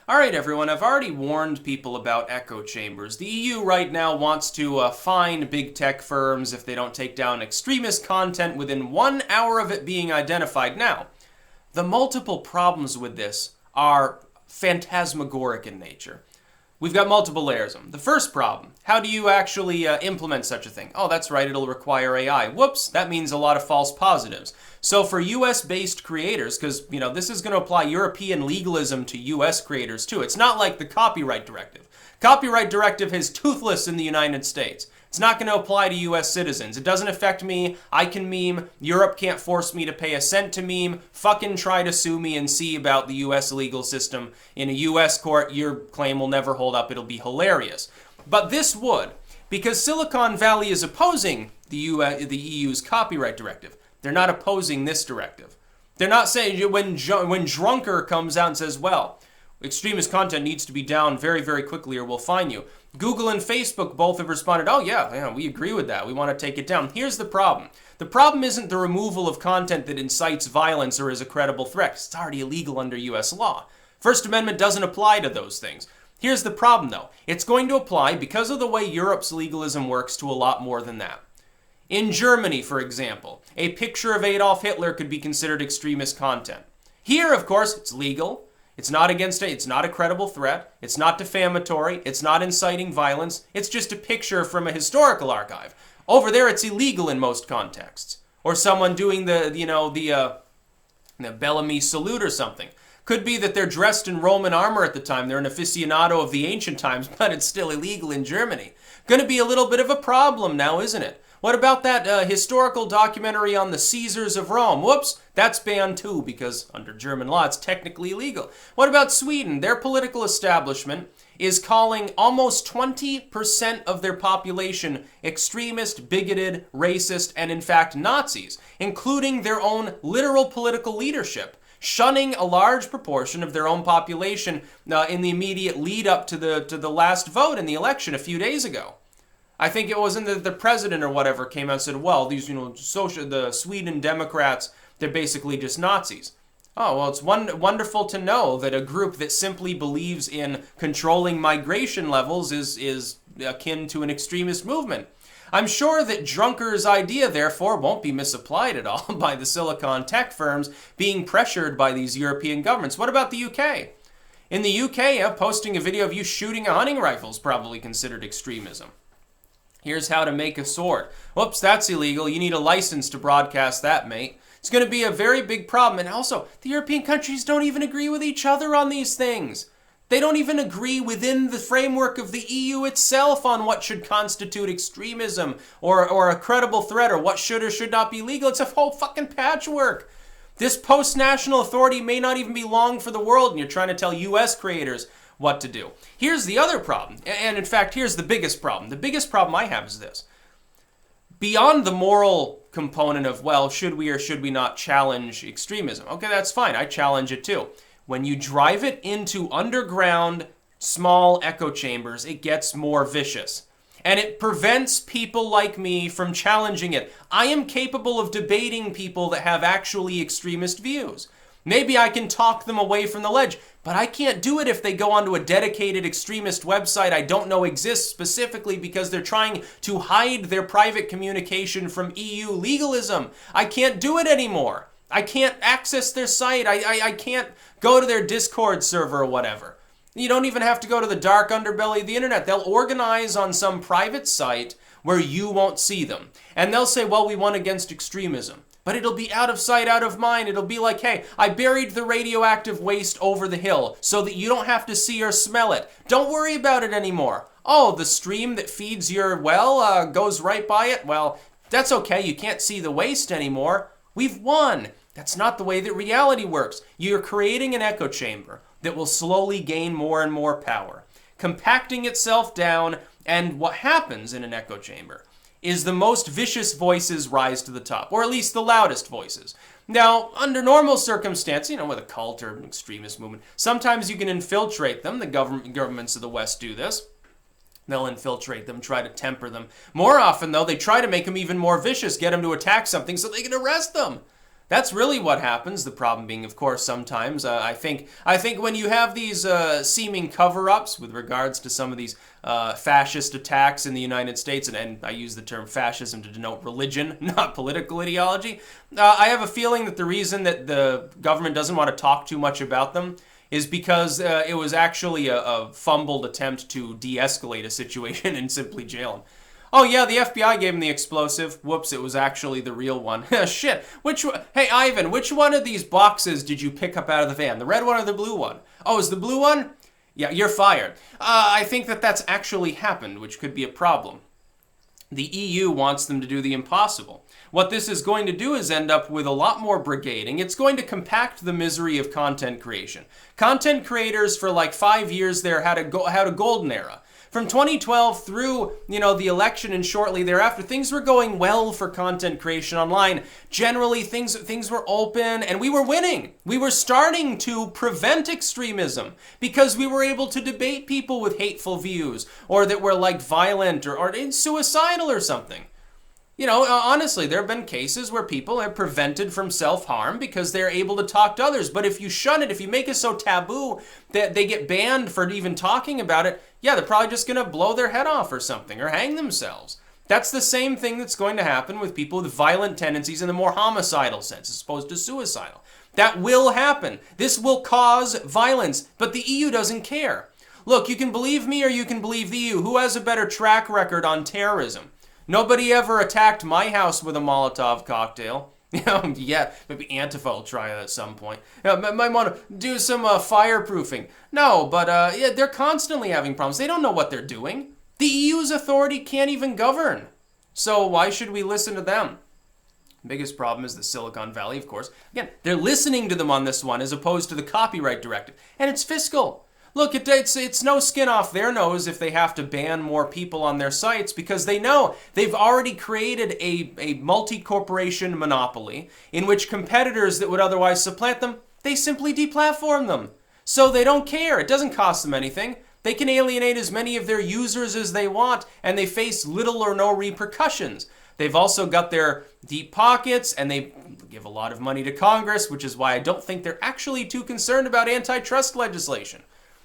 Alright everyone, I've already warned people about echo chambers. The EU right now wants to fine big tech firms if they don't take down extremist content within 1 hour of it being identified. Now, the multiple problems with this are phantasmagoric in nature. We've got multiple layers of them. The first problem, how do you actually implement such a thing? Oh, that's right, it'll require AI. Whoops, that means a lot of false positives. So for US-based creators, because, this is going to apply European legalism to US creators too. It's not like the copyright directive. Copyright directive is toothless in the United States. It's not going to apply to US citizens. It doesn't affect me. I can meme. Europe can't force me to pay a cent to meme. Fucking try to sue me and see about the US legal system. In a US court, your claim will never hold up. It'll be hilarious. But this would, because Silicon Valley is opposing the EU's copyright directive. They're not opposing this directive. They're not saying, when Drunker comes out and says, well, extremist content needs to be down very, very quickly or we'll fine you. Google and Facebook both have responded, oh yeah, we agree with that. We want to take it down. Here's the problem. The problem isn't the removal of content that incites violence or is a credible threat. It's already illegal under US law. First Amendment doesn't apply to those things. Here's the problem though. It's going to apply, because of the way Europe's legalism works, to a lot more than that. In Germany, for example, a picture of Adolf Hitler could be considered extremist content. Here, of course, it's legal. It's not against it. It's not a credible threat. It's not defamatory. It's not inciting violence. It's just a picture from a historical archive. Over there, it's illegal in most contexts. Or someone doing the Bellamy salute or something. Could be that they're dressed in Roman armor at the time. They're an aficionado of the ancient times, but it's still illegal in Germany. Going to be a little bit of a problem now, isn't it? What about that historical documentary on the Caesars of Rome? Whoops, that's banned too, because under German law it's technically illegal. What about Sweden? Their political establishment is calling almost 20% of their population extremist, bigoted, racist, and in fact Nazis, including their own literal political leadership, shunning a large proportion of their own population in the immediate lead up to the last vote in the election a few days ago. I think it was the president or whatever came out and said, well, these, the Sweden Democrats, they're basically just Nazis. Oh, well, it's wonderful to know that a group that simply believes in controlling migration levels is akin to an extremist movement. I'm sure that Drunker's idea, therefore, won't be misapplied at all by the Silicon tech firms being pressured by these European governments. What about the UK? In the UK, posting a video of you shooting a hunting rifle is probably considered extremism. Here's how to make a sword. Whoops, that's illegal. You need a license to broadcast that, mate. It's going to be a very big problem. And also, the European countries don't even agree with each other on these things. They don't even agree within the framework of the EU itself on what should constitute extremism or a credible threat or what should or should not be legal. It's a whole fucking patchwork. This post-national authority may not even be long for the world, and you're trying to tell US creators what to do. Here's the other problem, and in fact, here's the biggest problem. The biggest problem I have is this. Beyond the moral component of, well, should we or should we not challenge extremism? Okay, that's fine. I challenge it too. When you drive it into underground, small echo chambers, it gets more vicious. And it prevents people like me from challenging it. I am capable of debating people that have actually extremist views. Maybe I can talk them away from the ledge, but I can't do it if they go onto a dedicated extremist website I don't know exists specifically because they're trying to hide their private communication from EU legalism. I can't do it anymore. I can't access their site. I can't go to their Discord server or whatever. You don't even have to go to the dark underbelly of the internet. They'll organize on some private site where you won't see them. And they'll say, well, we won against extremism. But it'll be out of sight, out of mind. It'll be like, hey, I buried the radioactive waste over the hill so that you don't have to see or smell it. Don't worry about it anymore. Oh, the stream that feeds your well goes right by it? Well, that's okay. You can't see the waste anymore. We've won. That's not the way that reality works. You're creating an echo chamber that will slowly gain more and more power, compacting itself down, and what happens in an echo chamber is the most vicious voices rise to the top, or at least the loudest voices. Now, under normal circumstances, with a cult or an extremist movement, sometimes you can infiltrate them. The governments of the West do this. They'll infiltrate them, try to temper them. More often, though, they try to make them even more vicious, get them to attack something so they can arrest them. That's really what happens. The problem being, of course, sometimes I think when you have these seeming cover-ups with regards to some of these fascist attacks in the United States, and I use the term fascism to denote religion, not political ideology, I have a feeling that the reason that the government doesn't want to talk too much about them is because it was actually a fumbled attempt to de-escalate a situation and simply jail them. Oh yeah, the FBI gave him the explosive. Whoops, it was actually the real one. Shit. Hey, Ivan, which one of these boxes did you pick up out of the van? The red one or the blue one? Oh, is the blue one? Yeah, you're fired. I think that that's actually happened, which could be a problem. The EU wants them to do the impossible. What this is going to do is end up with a lot more brigading. It's going to compact the misery of content creation. Content creators for like 5 years there had a golden era. From 2012 through, the election and shortly thereafter, things were going well for content creation online. Generally, things were open and we were winning. We were starting to prevent extremism because we were able to debate people with hateful views or that were like violent or suicidal or something. Honestly, there have been cases where people are prevented from self-harm because they're able to talk to others. But if you shun it, if you make it so taboo that they get banned for even talking about it, yeah, they're probably just going to blow their head off or something or hang themselves. That's the same thing that's going to happen with people with violent tendencies in the more homicidal sense as opposed to suicidal. That will happen. This will cause violence, but the EU doesn't care. Look, you can believe me or you can believe the EU. Who has a better track record on terrorism? Nobody ever attacked my house with a Molotov cocktail. Yeah, maybe Antifa will try that at some point. Might want to do some fireproofing. No, but yeah, they're constantly having problems. They don't know what they're doing. The EU's authority can't even govern. So why should we listen to them? Biggest problem is the Silicon Valley, of course. Again, they're listening to them on this one as opposed to the copyright directive. And it's fiscal. Look, it's no skin off their nose if they have to ban more people on their sites because they know they've already created a multi-corporation monopoly in which competitors that would otherwise supplant them, they simply deplatform them. So they don't care. It doesn't cost them anything. They can alienate as many of their users as they want and they face little or no repercussions. They've also got their deep pockets and they give a lot of money to Congress, which is why I don't think they're actually too concerned about antitrust legislation.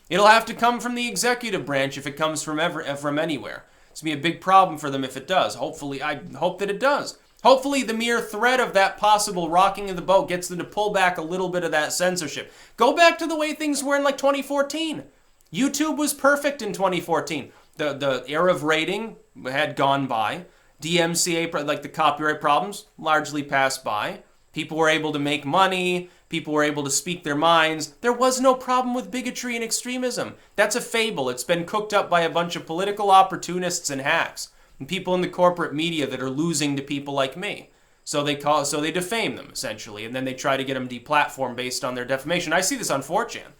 It'll have to come from the executive branch if it comes from anywhere. It's going to be a big problem for them if it does. Hopefully, I hope that it does. Hopefully, the mere threat of that possible rocking of the boat gets them to pull back a little bit of that censorship. Go back to the way things were in like 2014. YouTube was perfect in 2014. The era of rating had gone by. DMCA, like the copyright problems, largely passed by. People were able to make money. People were able to speak their minds. There was no problem with bigotry and extremism. That's a fable. It's been cooked up by a bunch of political opportunists and hacks and people in the corporate media that are losing to people like me. So they defame them, essentially, and then they try to get them deplatformed based on their defamation. I see this on 4chan.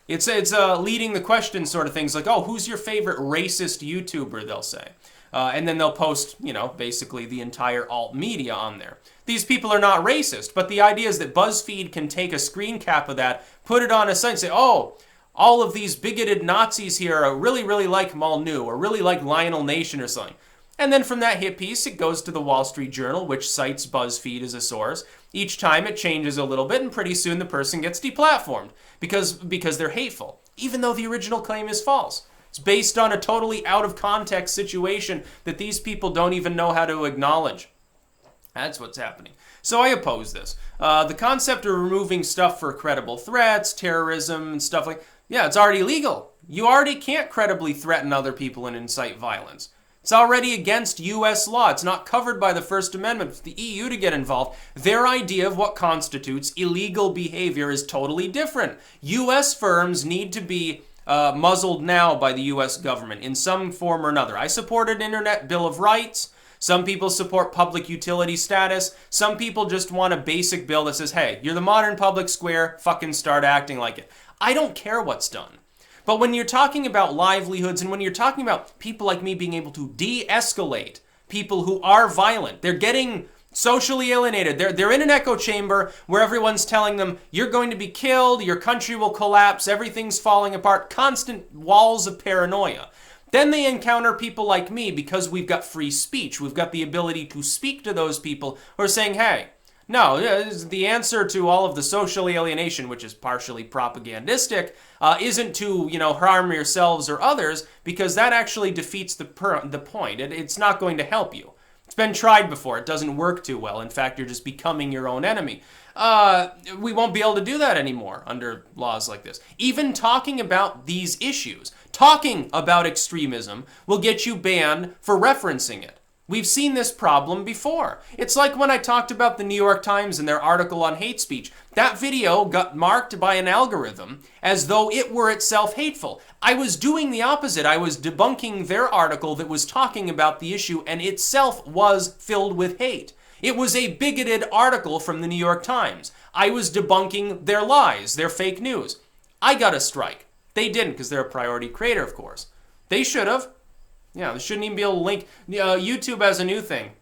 It's leading the question sort of things like, oh, who's your favorite racist YouTuber, they'll say. And then they'll post, basically the entire alt media on there. These people are not racist, but the idea is that BuzzFeed can take a screen cap of that, put it on a site and say, oh, all of these bigoted Nazis here really, really like Malnu or really like Lionel Nation or something. And then from that hit piece, it goes to the Wall Street Journal, which cites BuzzFeed as a source. Each time it changes a little bit, and pretty soon the person gets deplatformed because they're hateful, even though the original claim is false. It's based on a totally out-of-context situation that these people don't even know how to acknowledge. That's what's happening. So I oppose this. The concept of removing stuff for credible threats, terrorism, and stuff like... Yeah, it's already illegal. You already can't credibly threaten other people and incite violence. It's already against U.S. law. It's not covered by the First Amendment. For the EU to get involved, their idea of what constitutes illegal behavior is totally different. U.S. firms need to be muzzled now by the U.S. government in some form or another. I support an Internet Bill of Rights. Some people support public utility status. Some people just want a basic bill that says, hey, you're the modern public square, fucking start acting like it. I don't care what's done. But when you're talking about livelihoods and when you're talking about people like me being able to de-escalate people who are violent, they're getting socially alienated. They're in an echo chamber where everyone's telling them, you're going to be killed, your country will collapse, everything's falling apart, constant walls of paranoia. Then they encounter people like me because we've got free speech. We've got the ability to speak to those people who are saying, hey, No, the answer to all of the social alienation, which is partially propagandistic, isn't to, harm yourselves or others, because that actually defeats the point. It's not going to help you. It's been tried before. It doesn't work too well. In fact, you're just becoming your own enemy. We won't be able to do that anymore under laws like this. Even talking about these issues, talking about extremism, will get you banned for referencing it. We've seen this problem before. It's like when I talked about the New York Times and their article on hate speech. That video got marked by an algorithm as though it were itself hateful. I was doing the opposite. I was debunking their article that was talking about the issue and itself was filled with hate. It was a bigoted article from the New York Times. I was debunking their lies, their fake news. I got a strike. They didn't, because they're a priority creator, of course. They should have. Yeah, they shouldn't even be able to link. YouTube has a new thing.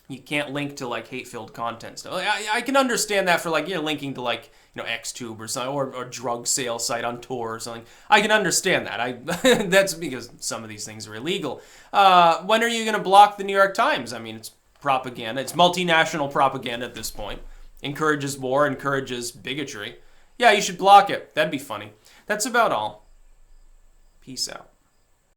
You can't link to like hate-filled content stuff. I can understand that for like linking to like XTube or something, or drug sale site on Tor or something. I can understand that. That's because some of these things are illegal. When are you going to block the New York Times? I mean, it's propaganda. It's multinational propaganda at this point. Encourages war, encourages bigotry. Yeah, you should block it. That'd be funny. That's about all. Peace out.